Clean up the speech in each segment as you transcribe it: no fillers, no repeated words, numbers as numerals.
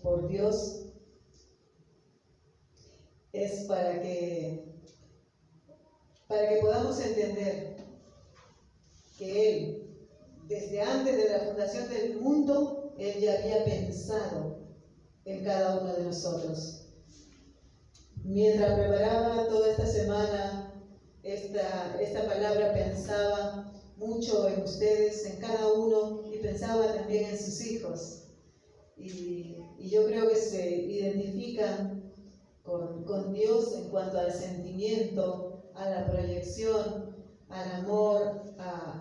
por Dios es para que podamos entender que Él, desde antes de la fundación del mundo, Él ya había pensado en cada uno de nosotros. Mientras preparaba toda esta semana esta palabra, pensaba mucho en ustedes, en cada uno, y pensaba también en sus hijos. Y yo creo que se identifican con Dios en cuanto al sentimiento, a la proyección, al amor,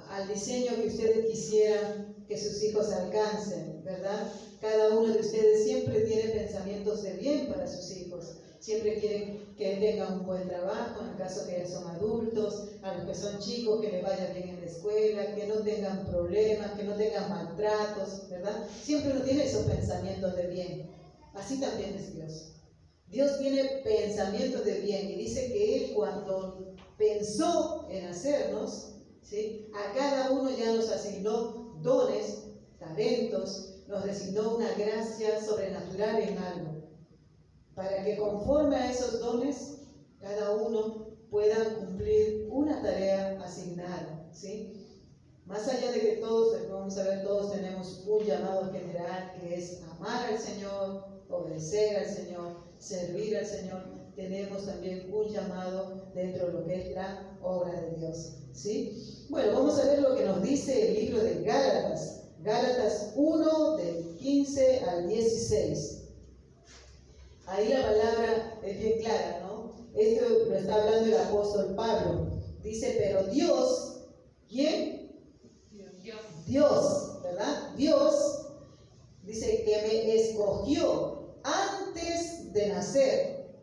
al diseño que ustedes quisieran que sus hijos alcancen, ¿verdad? Cada uno de ustedes siempre tiene pensamientos de bien para sus hijos. Siempre quieren que tengan un buen trabajo, en el caso que ya son adultos, a los que son chicos, que les vaya bien en la escuela, que no tengan problemas, que no tengan maltratos, ¿verdad? Siempre uno tiene esos pensamientos de bien. Así también es Dios. Dios tiene pensamientos de bien y dice que Él, cuando pensó en hacernos, ¿sí?, a cada uno ya nos asignó dones, talentos, nos designó una gracia sobrenatural en algo, para que conforme a esos dones, cada uno pueda cumplir una tarea asignada, ¿sí? Más allá de que todos, vamos a ver, todos tenemos un llamado general, que es amar al Señor, obedecer al Señor, servir al Señor, tenemos también un llamado dentro de lo que es la obra de Dios, ¿sí? Bueno, vamos a ver lo que nos dice el libro de Gálatas, Gálatas 1, del 15 al 16. Ahí la palabra es bien clara, ¿no? Esto lo está hablando el apóstol Pablo. Dice, pero Dios, ¿quién? Dios, ¿verdad? Dios dice que me escogió antes de nacer.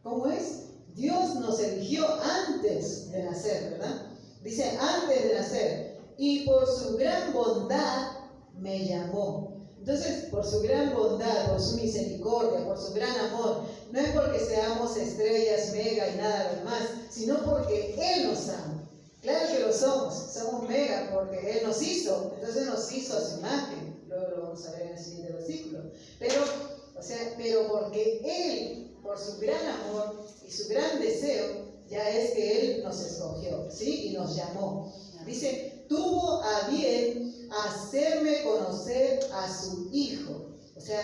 ¿Cómo es? Dios nos eligió antes de nacer, ¿verdad? Dice, antes de nacer. Y por su gran bondad me llamó. Entonces, por su gran bondad, por su misericordia, por su gran amor, no es porque seamos estrellas, mega y nada demás, sino porque Él nos ama. Claro que lo somos mega porque Él nos hizo, entonces nos hizo a su imagen. Luego lo vamos a ver en el siguiente versículo. Pero porque Él, por su gran amor y su gran deseo, ya es que Él nos escogió, ¿sí? Y nos llamó. Dice, tuvo a bien hacerme conocer a su Hijo. O sea,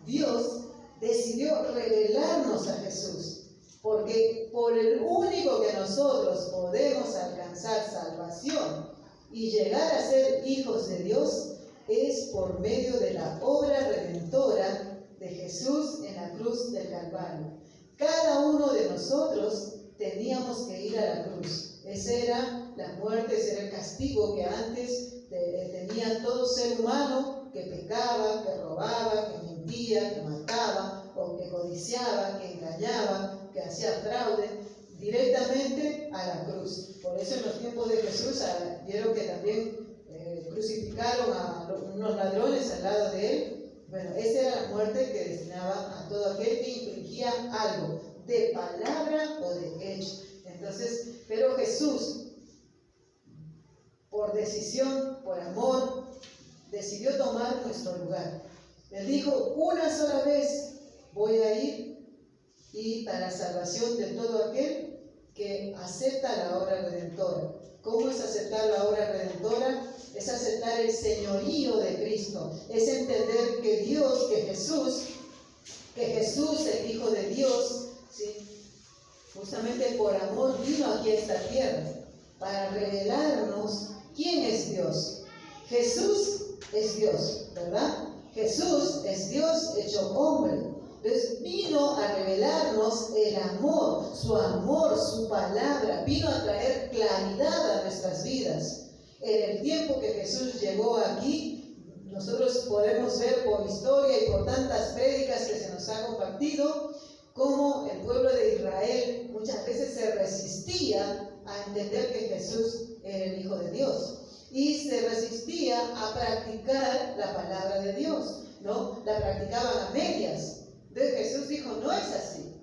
Dios decidió revelarnos a Jesús, porque por el único que nosotros podemos alcanzar salvación y llegar a ser hijos de Dios es por medio de la obra redentora de Jesús en la cruz del Calvario. Cada uno de nosotros teníamos que ir a la cruz. Esa era la muerte, ese era el castigo que antes tenía todo ser humano que pecaba, que robaba, que mentía, que mataba, o que codiciaba, que engañaba, que hacía fraude, directamente a la cruz. Por eso en los tiempos de Jesús vieron que también crucificaron a unos ladrones al lado de Él. Bueno, esa era la muerte que destinaba a todo aquel que infringía algo, de palabra o de hecho. Entonces, pero Jesús, por decisión, por amor, decidió tomar nuestro lugar. Él dijo, una sola vez voy a ir, y para salvación de todo aquel que acepta la obra redentora. ¿Cómo es aceptar la obra redentora? Es aceptar el señorío de Cristo, es entender que Dios, que Jesús, el Hijo de Dios, ¿sí?, justamente por amor vino aquí a esta tierra para revelarnos quién es Dios. Jesús es Dios, ¿verdad? Jesús es Dios hecho hombre. Entonces vino a revelarnos el amor, su palabra, vino a traer claridad a nuestras vidas. En el tiempo que Jesús llegó aquí, nosotros podemos ver por historia y por tantas prédicas que se nos ha compartido, cómo el pueblo de Israel muchas veces se resistía a entender que Jesús era el Hijo de Dios. Y se resistía a practicar la palabra de Dios, ¿no? La practicaban a medias. Entonces Jesús dijo, no es así,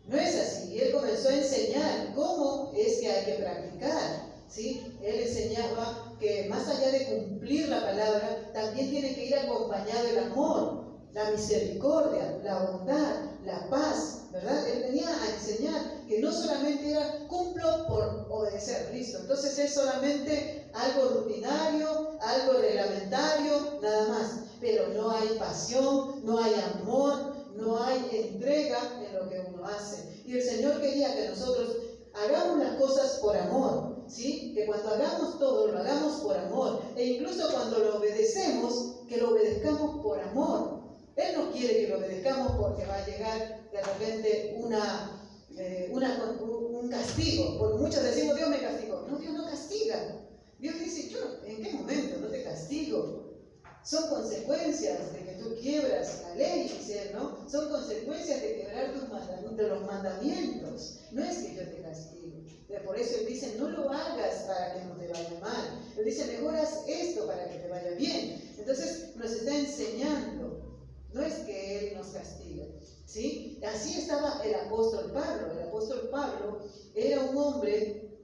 no es así. Y Él comenzó a enseñar cómo es que hay que practicar, ¿sí? Él enseñaba que más allá de cumplir la palabra, también tiene que ir acompañado el amor. la misericordia, la bondad, la paz, ¿verdad? Él venía a enseñar que no solamente era cumplo por obedecer, listo. Entonces es solamente algo rutinario, algo reglamentario, nada más. Pero no hay pasión, no hay amor, no hay entrega en lo que uno hace. Y el Señor quería que nosotros hagamos las cosas por amor, ¿sí? Que cuando hagamos todo, lo hagamos por amor. E incluso cuando lo obedecemos, que lo obedezcamos por amor. Él no quiere que lo obedezcamos porque va a llegar de repente un castigo. Porque muchos decimos, Dios me castigó. No, Dios no castiga. Dios dice, yo ¿en qué momento no te castigo? Son consecuencias de que tú quiebras la ley, dice él, ¿no? Son consecuencias de quebrar los mandamientos. No es que yo te castigo. Por eso él dice, no lo hagas para que no te vaya mal. Él dice, mejor haz esto para que te vaya bien. Entonces nos está enseñando. No es que él nos castiga, ¿sí? Así estaba el apóstol Pablo. El apóstol Pablo era un hombre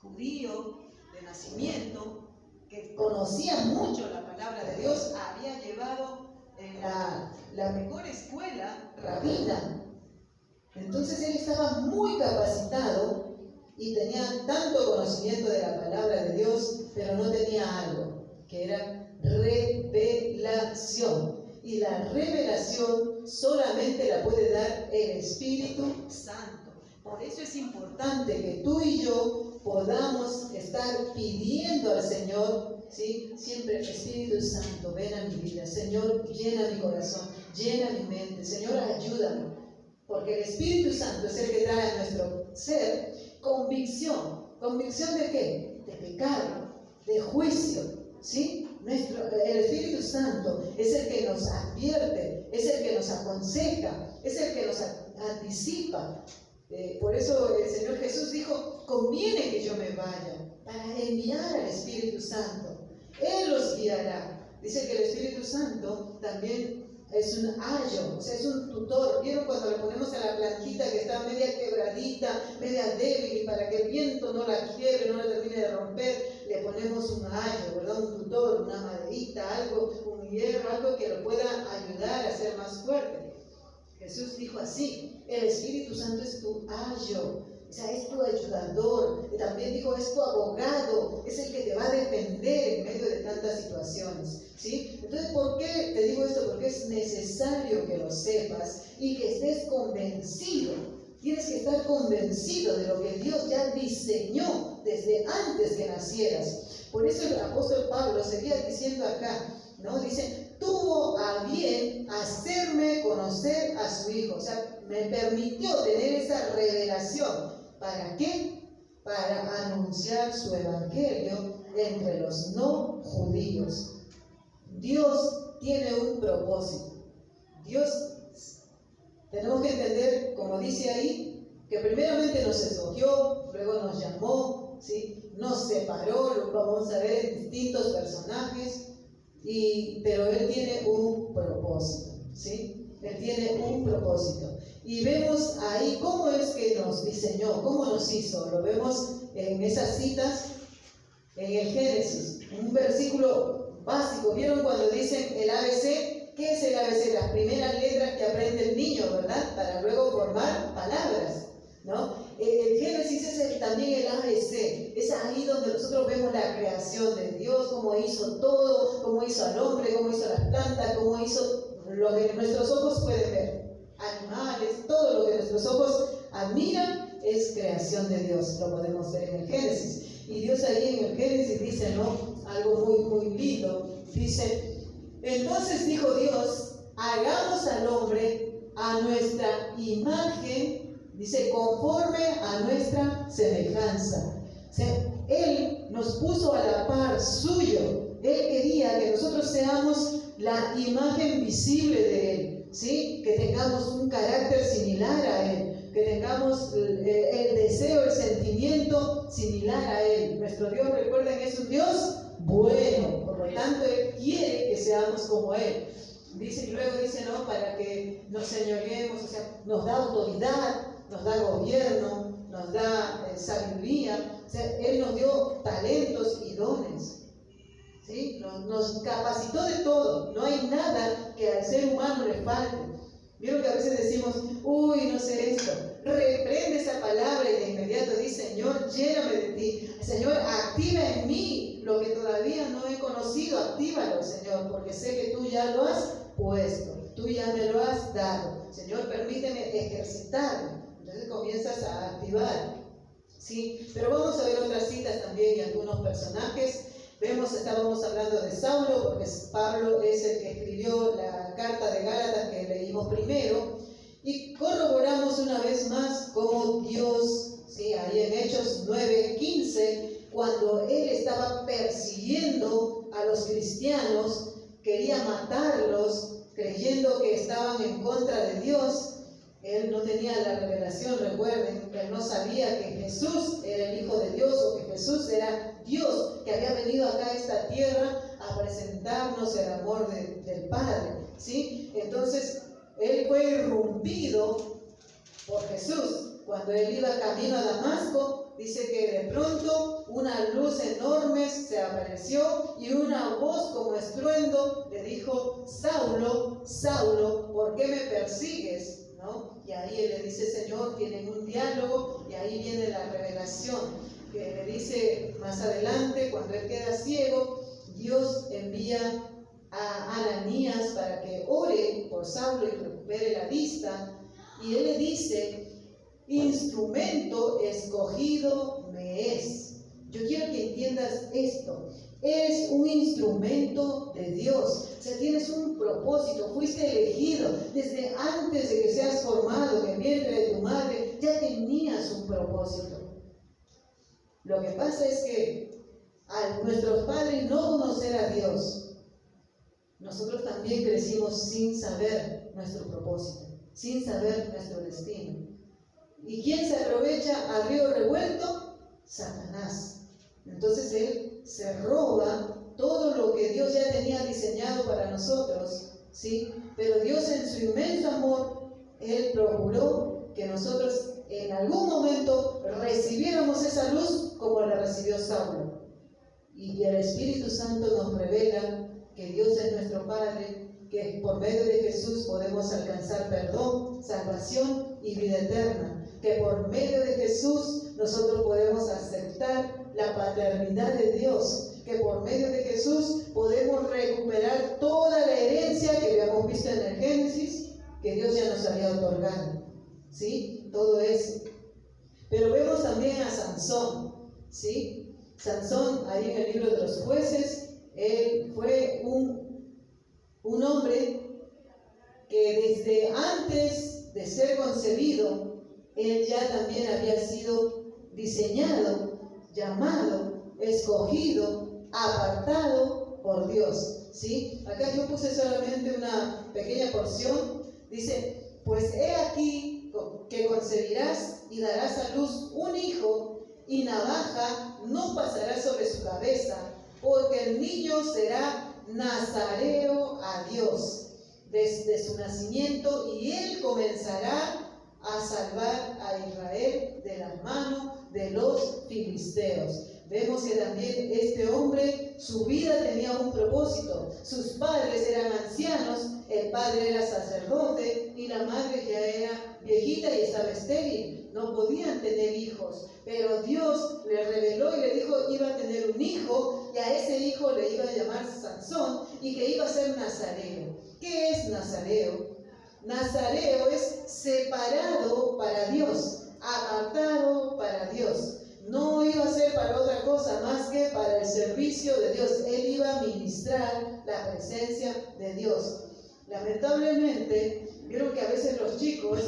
judío de nacimiento, que conocía mucho la palabra de Dios, había llevado la mejor escuela rabina. Entonces él estaba muy capacitado y tenía tanto conocimiento de la palabra de Dios, pero no tenía algo, que era revelación. Y la revelación solamente la puede dar el Espíritu Santo. Por eso es importante que tú y yo podamos estar pidiendo al Señor, ¿sí? Siempre, Espíritu Santo, ven a mi vida. Señor, llena mi corazón, llena mi mente. Señor, ayúdame. Porque el Espíritu Santo es el que trae a nuestro ser convicción. ¿Convicción de qué? De pecado, de juicio, ¿sí? El Espíritu Santo es el que nos advierte, es el que nos aconseja, es el que nos anticipa. Por eso el Señor Jesús dijo, conviene que yo me vaya para enviar al Espíritu Santo. Él los guiará. Dice que el Espíritu Santo también es un ayo, o sea, es un tutor. ¿Vieron cuando le ponemos a la plantita que está media quebradita, media débil, y para que el viento no la quiebre, no la termine de romper, le ponemos un ayo, ¿verdad? Un tutor, una maderita, algo, un hierro, algo que lo pueda ayudar a ser más fuerte. Jesús dijo así, el Espíritu Santo es tu ayo, o sea, es tu ayudador. Y también dijo, es tu abogado, es el que te va a defender en medio de tantas situaciones, ¿sí? Entonces, ¿por qué te digo esto? Porque es necesario que lo sepas y que estés convencido. Tienes que estar convencido de lo que Dios ya diseñó desde antes que nacieras. Por eso el apóstol Pablo seguía diciendo acá, ¿no? Dice, tuvo a bien hacerme conocer a su Hijo. O sea, me permitió tener esa revelación. ¿Para qué? Para anunciar su evangelio entre los no judíos. Dios tiene un propósito. Tenemos que entender, como dice ahí, que primeramente nos escogió, luego nos llamó, ¿sí? Nos separó, lo vamos a ver en distintos personajes, pero Él tiene un propósito, ¿sí? Él tiene un propósito. Y vemos ahí cómo es que nos diseñó, cómo nos hizo. Lo vemos en esas citas, en el Génesis, un versículo básico. ¿Vieron cuando dicen el ABC? ¿Qué es el ABC? Las primeras letras que aprende el niño, ¿verdad? Para luego formar palabras, ¿no? El Génesis es también el ABC. Es ahí donde nosotros vemos la creación de Dios, cómo hizo todo, cómo hizo al hombre, cómo hizo las plantas, cómo hizo lo que nuestros ojos pueden ver. Animales, todo lo que nuestros ojos admiran es creación de Dios. Lo podemos ver en el Génesis. Y Dios ahí en el Génesis dice, ¿no? Algo muy, muy lindo. Dice, entonces dijo Dios, hagamos al hombre a nuestra imagen, dice, conforme a nuestra semejanza. O sea, Él nos puso a la par suyo. Él quería que nosotros seamos la imagen visible de Él, ¿sí? Que tengamos un carácter similar a Él, que tengamos el deseo, el sentimiento similar a Él. Nuestro Dios, recuerden, es un Dios bueno, por lo tanto Él quiere que seamos como Él. Dice, y luego dice, ¿no? Para que nos señoreemos, o sea, nos da autoridad, nos da gobierno, nos da sabiduría, o sea, Él nos dio talentos y dones, ¿sí? Nos capacitó de todo, no hay nada que al ser humano le falte. Vieron que a veces decimos, uy, no sé esto. Reprende esa palabra y de inmediato dice, Señor, lléname de ti. Señor, activa en mí lo que todavía no he conocido. Actívalo, Señor, porque sé que tú ya lo has puesto. Tú ya me lo has dado. Señor, permíteme ejercitarme. Entonces comienzas a activar. ¿Sí? Pero vamos a ver otras citas también y algunos personajes. Estábamos hablando de Saulo, porque Pablo es el que escribió la carta de Gálatas que leímos primero, y corroboramos una vez más cómo Dios, ¿sí? Ahí en Hechos 9:15, cuando él estaba persiguiendo a los cristianos, quería matarlos, creyendo que estaban en contra de Dios. Él no tenía la revelación, recuerden, él no sabía que Jesús era el Hijo de Dios o que Jesús era Dios, que había venido acá a esta tierra a presentarnos el amor del Padre, ¿sí? Entonces, él fue irrumpido por Jesús. Cuando él iba camino a Damasco, dice que de pronto una luz enorme se apareció y una voz como estruendo le dijo, Saulo, Saulo, ¿por qué me persigues? ¿No? Y ahí él le dice, Señor, tienen un diálogo y ahí viene la revelación que le dice más adelante, cuando él queda ciego, Dios envía a Ananías para que ore por Saulo y recupere la vista, y él le dice, instrumento escogido me es. Yo quiero que entiendas esto. Eres un instrumento de Dios. O sea, tienes un propósito. Fuiste elegido desde antes de que seas formado en el vientre de tu madre. Ya tenías un propósito. Lo que pasa es que a nuestros padres no conocer a Dios, nosotros también crecimos sin saber nuestro propósito, sin saber nuestro destino. ¿Y quién se aprovecha al río revuelto? Satanás. Entonces él se roba todo lo que Dios ya tenía diseñado para nosotros, ¿sí? Pero Dios en su inmenso amor, él procuró que nosotros en algún momento recibiéramos esa luz como la recibió Saulo. Y el Espíritu Santo nos revela que Dios es nuestro Padre, que por medio de Jesús podemos alcanzar perdón, salvación y vida eterna, que por medio de Jesús nosotros podemos aceptar la paternidad de Dios, que por medio de Jesús podemos recuperar toda la herencia que habíamos visto en el Génesis, que Dios ya nos había otorgado, ¿sí? Todo eso. Pero vemos también a Sansón, ¿sí? Sansón, ahí en el libro de los Jueces, él fue un hombre que desde antes de ser concebido, él ya también había sido diseñado, llamado, escogido, apartado por Dios, ¿sí? Acá yo puse solamente una pequeña porción. Dice, pues he aquí que concebirás y darás a luz un hijo, y navaja no pasará sobre su cabeza, porque el niño será nazareo a Dios desde su nacimiento, y él comenzará a salvar a Israel de la mano de los filisteos. Vemos que también este hombre, su vida tenía un propósito. Sus padres eran ancianos, el padre era sacerdote y la madre ya era viejita y estaba estéril. No podían tener hijos, pero Dios le reveló y le dijo iba a tener un hijo, y a ese hijo le iba a llamar Sansón y que iba a ser nazareo. ¿Qué es nazareo? Nazareo es separado para Dios, apartado para Dios. No iba a ser para otra cosa más que para el servicio de Dios. Él iba a ministrar la presencia de Dios. Lamentablemente, vieron que a veces los chicos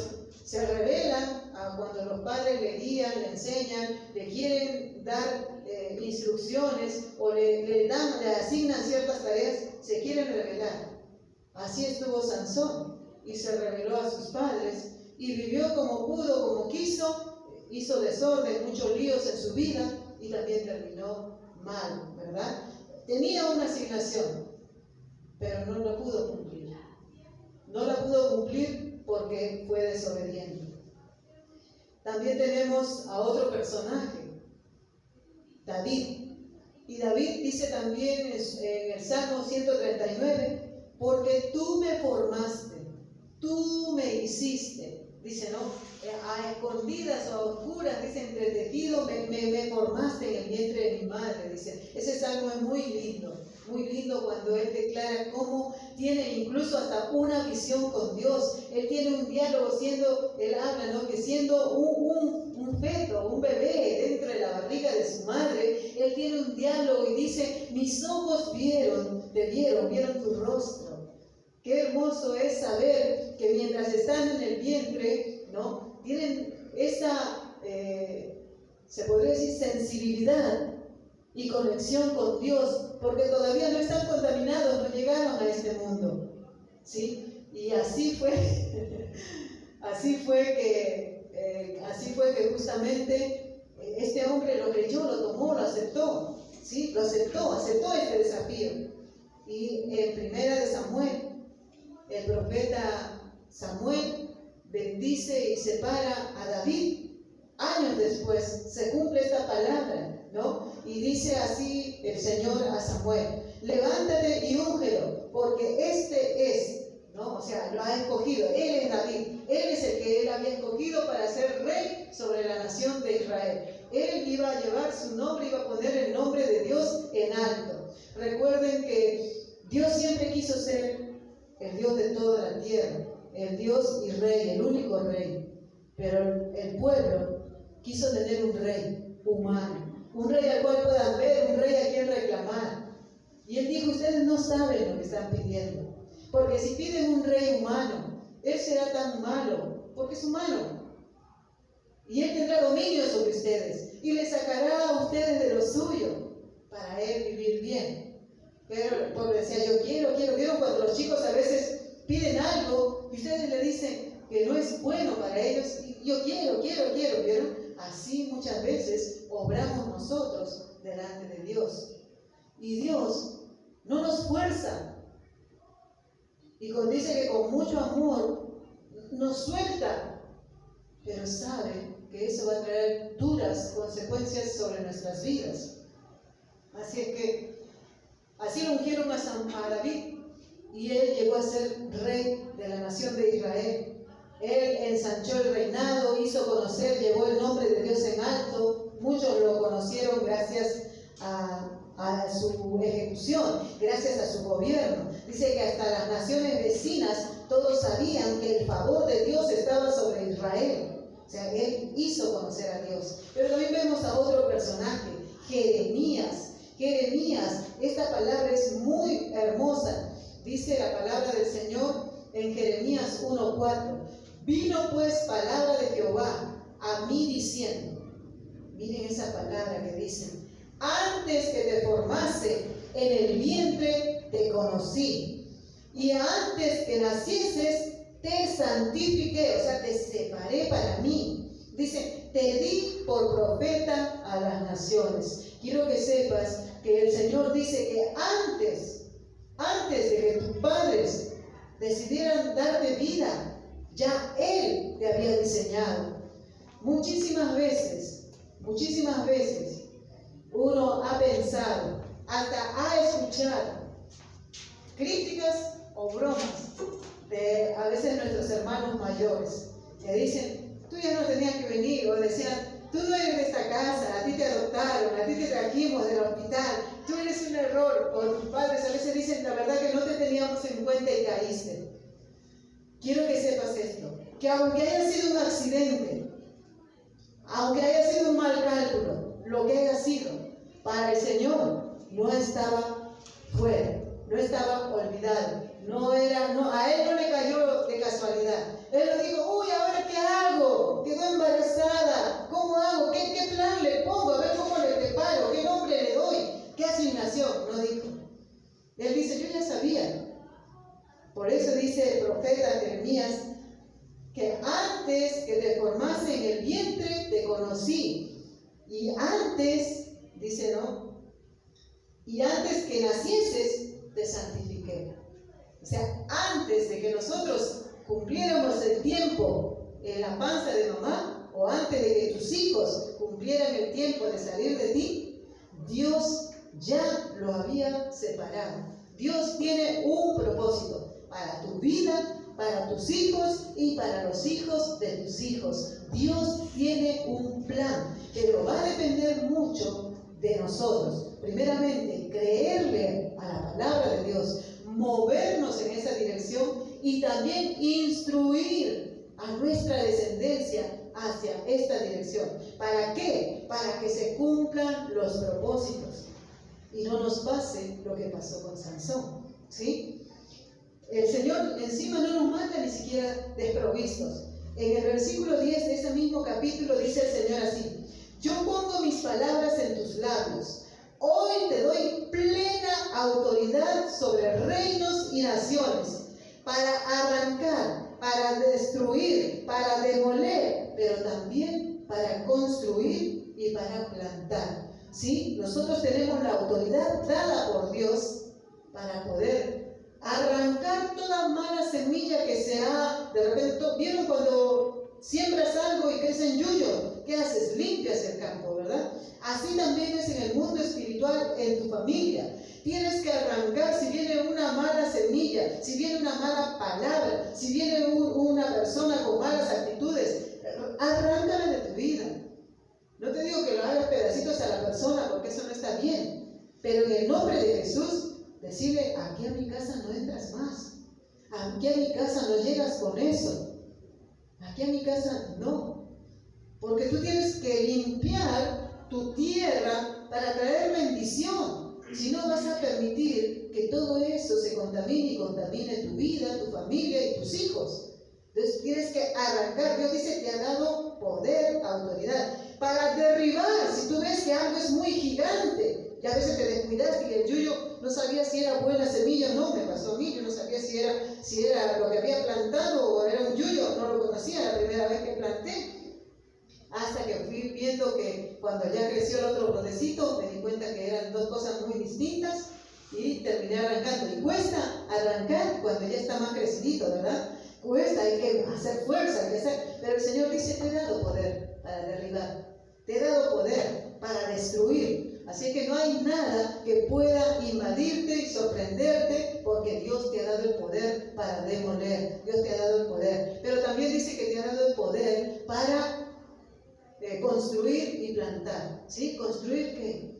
se rebelan cuando los padres le guían, le enseñan, le quieren dar instrucciones o le asignan ciertas tareas, se quieren rebelar. Así estuvo Sansón y se rebeló a sus padres y vivió como pudo, como quiso, hizo desorden, muchos líos en su vida y también terminó mal, ¿verdad? Tenía una asignación, pero no la pudo cumplir. No la pudo cumplir porque fue desobediente. También tenemos a otro personaje, David. Y David dice también en el Salmo 139, porque tú me formaste, tú me hiciste. Dice, ¿no? A escondidas o a oscuras, dice, entretejido, me formaste en el vientre de mi madre, dice. Ese salmo es muy lindo cuando él declara cómo tiene incluso hasta una visión con Dios. Él tiene un diálogo él habla, ¿no? Que siendo un feto, un bebé dentro de la barriga de su madre, él tiene un diálogo y dice, mis ojos vieron tu rostro. Qué hermoso es saber que mientras están en el vientre, ¿no? Tienen esa, se podría decir, sensibilidad y conexión con Dios, porque todavía no están contaminados, no llegaron a este mundo, ¿sí? Y así fue que justamente este hombre lo creyó, lo tomó, lo aceptó, ¿sí? Aceptó este desafío. Y en Primera de Samuel, el profeta Samuel bendice y separa a David. Años después se cumple esta palabra, ¿no? Y dice así el Señor a Samuel: levántate y úngelo, porque este es, ¿no? O sea, lo ha escogido. Él es David, él es el que él había escogido para ser rey sobre la nación de Israel. Él iba a llevar su nombre, iba a poner el nombre de Dios en alto. Recuerden que Dios siempre quiso ser el Dios de toda la tierra, el Dios y Rey, el único Rey. Pero el pueblo quiso tener un rey humano, un rey al cual puedan ver, un rey a quien reclamar. Y él dijo: ustedes no saben lo que están pidiendo, porque si piden un rey humano, él será tan malo, porque es humano, y él tendrá dominio sobre ustedes, y les sacará a ustedes de lo suyo, para él vivir bien. Pero el pueblo decía: yo quiero, cuando los chicos a veces piden algo, y ustedes le dicen que no es bueno para ellos, y yo quiero. Así muchas veces obramos nosotros delante de Dios. Y Dios no nos fuerza. Y dice que con mucho amor nos suelta, pero sabe que eso va a traer duras consecuencias sobre nuestras vidas. Así es que así lo ungieron a David, y él llegó a ser rey de la nación de Israel. Él ensanchó el reinado, hizo conocer, llevó el nombre de Dios en alto. Muchos lo conocieron gracias a su ejecución, gracias a su gobierno. Dice que hasta las naciones vecinas todos sabían que el favor de Dios estaba sobre Israel. O sea, él hizo conocer a Dios. Pero también vemos a otro personaje, Jeremías, esta palabra es muy hermosa. Dice la palabra del Señor en Jeremías 1:4: vino pues palabra de Jehová a mí diciendo. Miren esa palabra que dicen: antes que te formase en el vientre te conocí, y antes que nacieses te santifiqué, o sea, te separé para mí. Dice: te di por profeta a las naciones. Quiero que sepas que el Señor dice que antes de que tus padres decidieran darte vida, ya Él te había diseñado. Muchísimas veces uno ha pensado, hasta ha escuchado críticas o bromas de a veces nuestros hermanos mayores, que dicen: tú ya no tenías que venir, o decían: tú no eres de esta casa, a ti te adoptaron, a ti te trajimos del hospital, tú eres un error. O tus padres a veces dicen: la verdad que no te teníamos en cuenta y caíste. Quiero que sepas esto, que aunque haya sido un accidente, aunque haya sido un mal cálculo, lo que haya sido, para el Señor no estaba fuera, no estaba olvidado, a Él no le cayó de casualidad. Él no dijo: uy, ¿ahora qué hago? Quedó embarazada, ¿cómo hago? ¿Qué plan le pongo? A ver cómo le preparo, qué nombre le doy, qué asignación. No dijo. Él dice: yo ya sabía. Por eso dice el profeta Jeremías que antes que te formase en el vientre te conocí, y antes, dice, ¿no? Y antes que nacieses te santifiqué. O sea, antes de que nosotros cumpliéramos el tiempo en la panza de mamá, o antes de que tus hijos cumplieran el tiempo de salir de ti, Dios ya lo había separado. Dios tiene un propósito para tu vida, para tus hijos y para los hijos de tus hijos. Dios tiene un plan, pero va a depender mucho de nosotros. Primeramente, creerle a la palabra de Dios, movernos en esa dirección y también instruir a nuestra descendencia hacia esta dirección. ¿Para qué? Para que se cumplan los propósitos y no nos pase lo que pasó con Sansón, ¿sí? El Señor encima no nos manda ni siquiera desprovistos. En el versículo 10 de ese mismo capítulo dice el Señor así: yo pongo mis palabras en tus labios. Hoy te doy plena autoridad sobre reinos y naciones, para arrancar, para destruir, para demoler, pero también para construir y para plantar. ¿Sí? Nosotros tenemos la autoridad dada por Dios para poder arrancar toda mala semilla que se ha, de repente, ¿vieron cuando siembras algo y crece en yuyo? ¿Qué haces? Limpias el campo, ¿verdad? Así también es en el mundo espiritual, en tu familia. Tienes que arrancar, si viene una mala semilla, si viene una mala palabra, si viene una persona con malas actitudes, arráncala de tu vida. No te digo que lo hagas pedacitos a la persona, porque eso no está bien, pero en el nombre de Jesús, decirle: aquí a mi casa no entras más, aquí a mi casa no llegas con eso, aquí a mi casa no, porque tú tienes que limpiar tu tierra para traer bendición. Si no, vas a permitir que todo eso se contamine y contamine tu vida, tu familia y tus hijos. Entonces tienes que arrancar. Dios dice: te ha dado poder, autoridad para derribar. Si tú ves que algo es muy gigante y a veces te descuidaste y el yuyo no sabía si era buena semilla o no, me pasó a mí, yo no sabía si era lo que había plantado o era un yuyo, no lo conocía la primera vez que planté. Hasta que fui viendo que cuando ya creció el otro brotecito, me di cuenta que eran dos cosas muy distintas y terminé arrancando. Y cuesta arrancar cuando ya está más crecidito, ¿verdad? Cuesta, hay que hacer fuerza, pero el Señor dice: te he dado poder para derribar, te he dado poder para destruir. Así que no hay nada que pueda invadirte y sorprenderte, porque Dios te ha dado el poder para demoler. Dios te ha dado el poder. Pero también dice que te ha dado el poder para construir y plantar. ¿Sí? ¿Construir qué?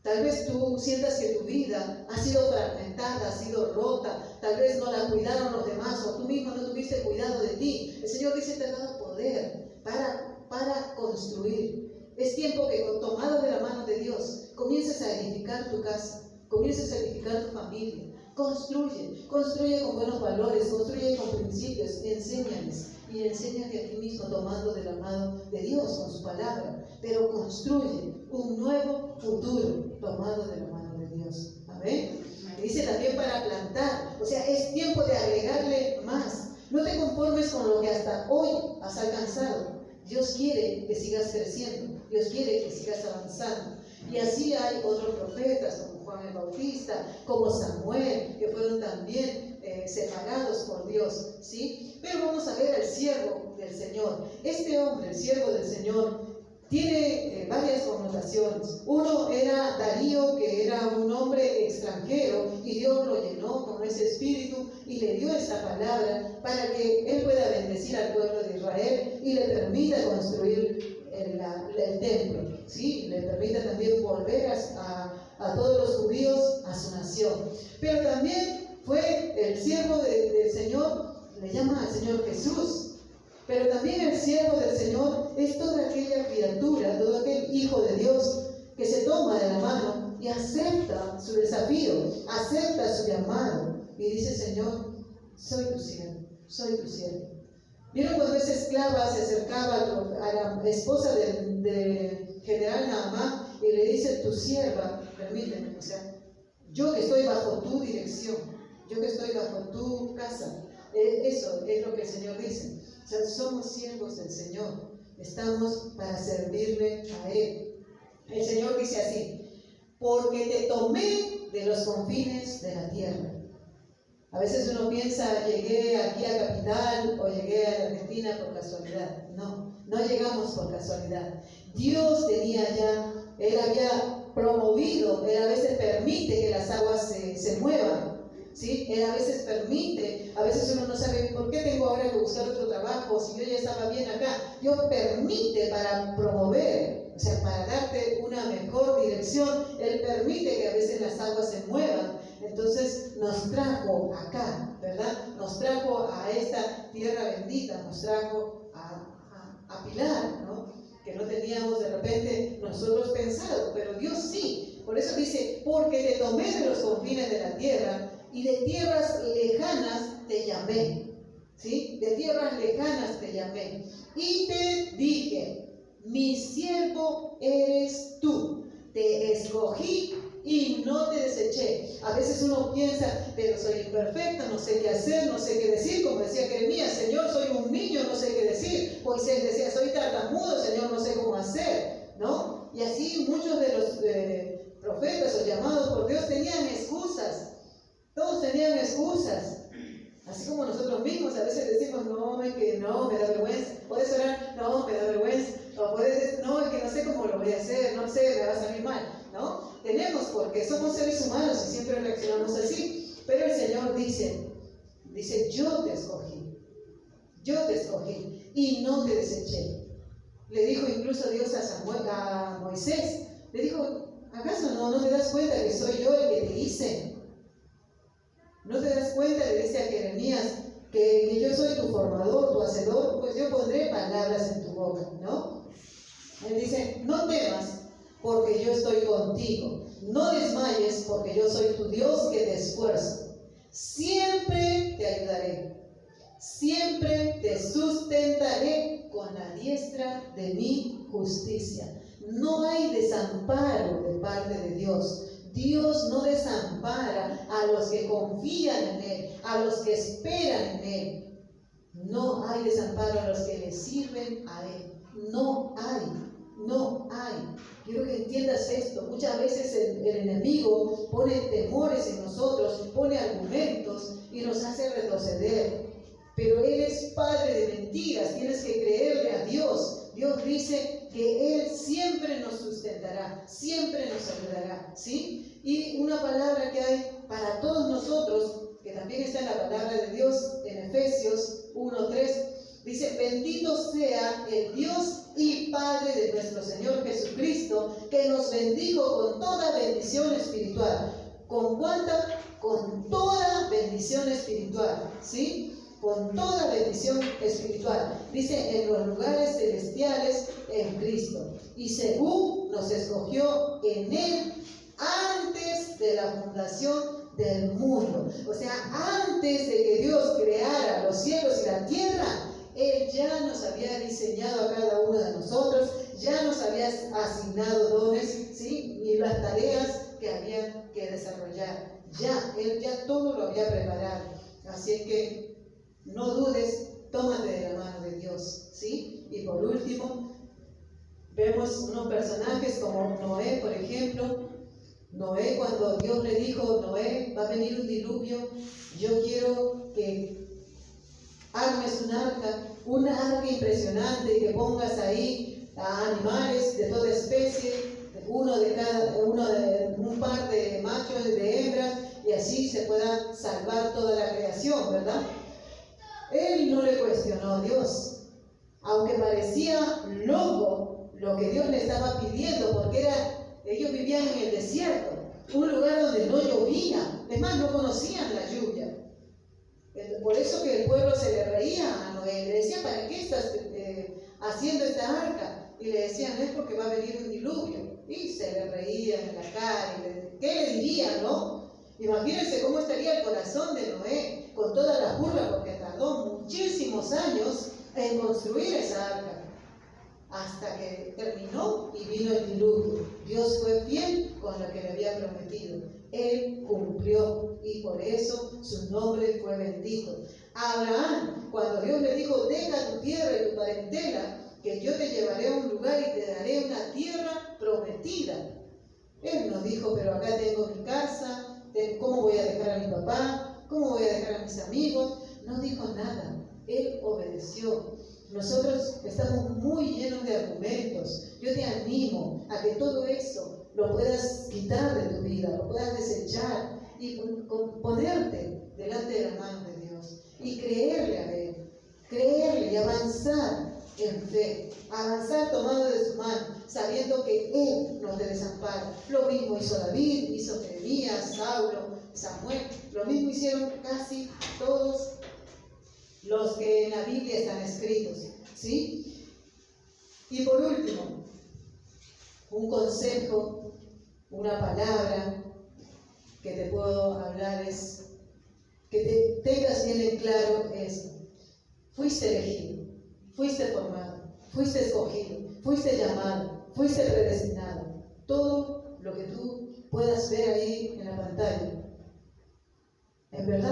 Tal vez tú sientas que tu vida ha sido fragmentada, ha sido rota, tal vez no la cuidaron los demás o tú mismo no tuviste cuidado de ti. El Señor dice: te ha dado poder para construir. Es tiempo que, tomado de la mano de Dios, comiences a edificar tu casa, comiences a edificar tu familia. Construye con buenos valores, construye con principios, enséñales. Y enséñate a ti mismo tomando de la mano de Dios con su palabra, pero construye un nuevo futuro tomado de la mano de Dios. Amén. Dice también para plantar, o sea, es tiempo de agregarle más. No te conformes con lo que hasta hoy has alcanzado. Dios quiere que sigas creciendo, Dios quiere que sigas avanzando. Y así hay otros profetas como Juan el Bautista, como Samuel, que fueron también separados por Dios, ¿sí? Pero vamos a ver al siervo del Señor. Este hombre, el siervo del Señor, tiene varias connotaciones. Uno era Darío, que era un hombre extranjero, y Dios lo llenó con ese espíritu y le dio esta palabra para que él pueda bendecir al pueblo de Israel y le permita construir el templo, ¿sí? Le permita también volver a todos los judíos a su nación. Pero también fue el siervo del Señor, le llama al Señor Jesús. Pero también el siervo del Señor es toda aquella criatura, todo aquel hijo de Dios que se toma de la mano y acepta su desafío, acepta su llamado y dice: Señor, soy tu siervo, soy tu siervo. ¿Vieron cuando esa esclava se acercaba a la esposa del general Naamán y le dice: tu sierva, permíteme, o sea, yo que estoy bajo tu dirección, yo que estoy bajo tu casa? Eso es lo que el Señor dice. O sea, somos siervos del Señor, estamos para servirle a Él. El Señor dice así: porque te tomé de los confines de la tierra. A veces uno piensa: llegué aquí a Capital o llegué a Argentina por casualidad. No, no llegamos por casualidad. Dios tenía ya, Él había promovido, Él a veces permite que las aguas se muevan ¿sí? Él a veces permite, a veces uno no sabe por qué tengo ahora que buscar otro trabajo, si yo ya estaba bien acá. Dios permite para promover, o sea, para darte una mejor dirección. Él permite que a veces las aguas se muevan. Entonces nos trajo acá, ¿verdad? Nos trajo a esta tierra bendita, nos trajo a Pilar, ¿no? Que no teníamos de repente nosotros pensado, pero Dios sí. Por eso dice, porque te tomé de los confines de la tierra y de tierras lejanas te llamé, ¿sí? De tierras lejanas te llamé y te dije, mi siervo eres tú, te escogí y no te deseché. A veces uno piensa, pero soy imperfecto, no sé qué hacer, no sé qué decir, como decía Jeremías, Señor, soy un niño, no sé qué decir. Moisés decía, soy tartamudo, Señor, no sé cómo hacer, ¿no? Y así muchos de los profetas o llamados por Dios tenían excusas. Todos tenían excusas. Así como nosotros mismos a veces decimos, no, es que no, me da vergüenza. Puedes orar, no, me da vergüenza. O puedes decir, no, es que no sé cómo lo voy a hacer, no sé, me va a salir mal, ¿no? Tenemos, porque somos seres humanos y siempre reaccionamos así. Pero el Señor dice, yo te escogí y no te deseché. Le dijo incluso Dios a Moisés, le dijo, ¿acaso no te das cuenta que soy yo el que te hice? ¿No te das cuenta, le dice a Jeremías, que yo soy tu formador, tu hacedor? Pues yo pondré palabras en tu boca, ¿no? Él dice, no temas, porque yo estoy contigo. No desmayes, porque yo soy tu Dios que te esfuerzo. Siempre te ayudaré. Siempre te sustentaré con la diestra de mi justicia. No hay desamparo de parte de Dios. Dios no desampara a los que confían en Él, a los que esperan en Él. No hay desamparo a los que le sirven a Él. No hay. Quiero que entiendas esto. Muchas veces el enemigo pone temores en nosotros, pone argumentos y nos hace retroceder. Pero Él es padre de mentiras. Tienes que creerle a Dios. Dios dice que Él siempre nos sustentará, siempre nos ayudará, ¿sí? Y una palabra que hay para todos nosotros, que también está en la palabra de Dios, en Efesios 1:3, dice, bendito sea el Dios y Padre de nuestro Señor Jesucristo, que nos bendijo con toda bendición espiritual. ¿Con cuánta? Con toda bendición espiritual, ¿sí? Con toda bendición espiritual, dice, en los lugares celestiales en Cristo, y según nos escogió en Él antes de la fundación del mundo. O sea, antes de que Dios creara los cielos y la tierra, Él ya nos había diseñado a cada uno de nosotros, ya nos había asignado dones, ¿sí? Y las tareas que había que desarrollar. Él ya todo lo había preparado. Así es que no dudes, tómate de la mano de Dios, ¿sí? Y por último, vemos unos personajes como Noé, por ejemplo. Noé, cuando Dios le dijo, Noé, va a venir un diluvio, yo quiero que armes un arca impresionante, y que pongas ahí a animales de toda especie, un par de machos y de hembras, y así se pueda salvar toda la creación, ¿verdad? Él no le cuestionó a Dios, aunque parecía loco lo que Dios le estaba pidiendo, porque ellos vivían en el desierto, un lugar donde no llovía, es más, no conocían la lluvia. Por eso que el pueblo se le reía a Noé, le decía, ¿para qué estás haciendo esta arca? Y le decían, es porque va a venir un diluvio. Y se le reían en la cara, ¿qué le dirían, no? Imagínense cómo estaría el corazón de Noé con toda la burla, porque tardó muchísimos años en construir esa arca, hasta que terminó y vino el diluvio. Dios fue fiel con lo que le había prometido. Él cumplió y por eso su nombre fue bendito. A Abraham, cuando Dios le dijo, deja tu tierra y tu parentela, que yo te llevaré a un lugar y te daré una tierra prometida. Él nos dijo, pero acá tengo mi casa, ¿cómo voy a dejar a mi papá? ¿Cómo voy a dejar a mis amigos? No dijo nada. Él obedeció. Nosotros estamos muy llenos de argumentos. Yo te animo a que todo eso lo puedas quitar de tu vida, lo puedas desechar y ponerte delante de las manos de Dios y creerle a Él, creerle y avanzar en fe, avanzar tomado de su mano, sabiendo que Él nos desampara. Lo mismo hizo David, hizo Jeremías, Saulo, Samuel, lo mismo hicieron casi todos los que en la Biblia están escritos, ¿sí? Y por último, un consejo, una palabra que te puedo hablar es que te tengas bien en claro esto. Fuiste elegido, fuiste formado, fuiste escogido, fuiste llamado, fuiste predestinado. Todo lo que tú puedas ver ahí en la pantalla, en verdad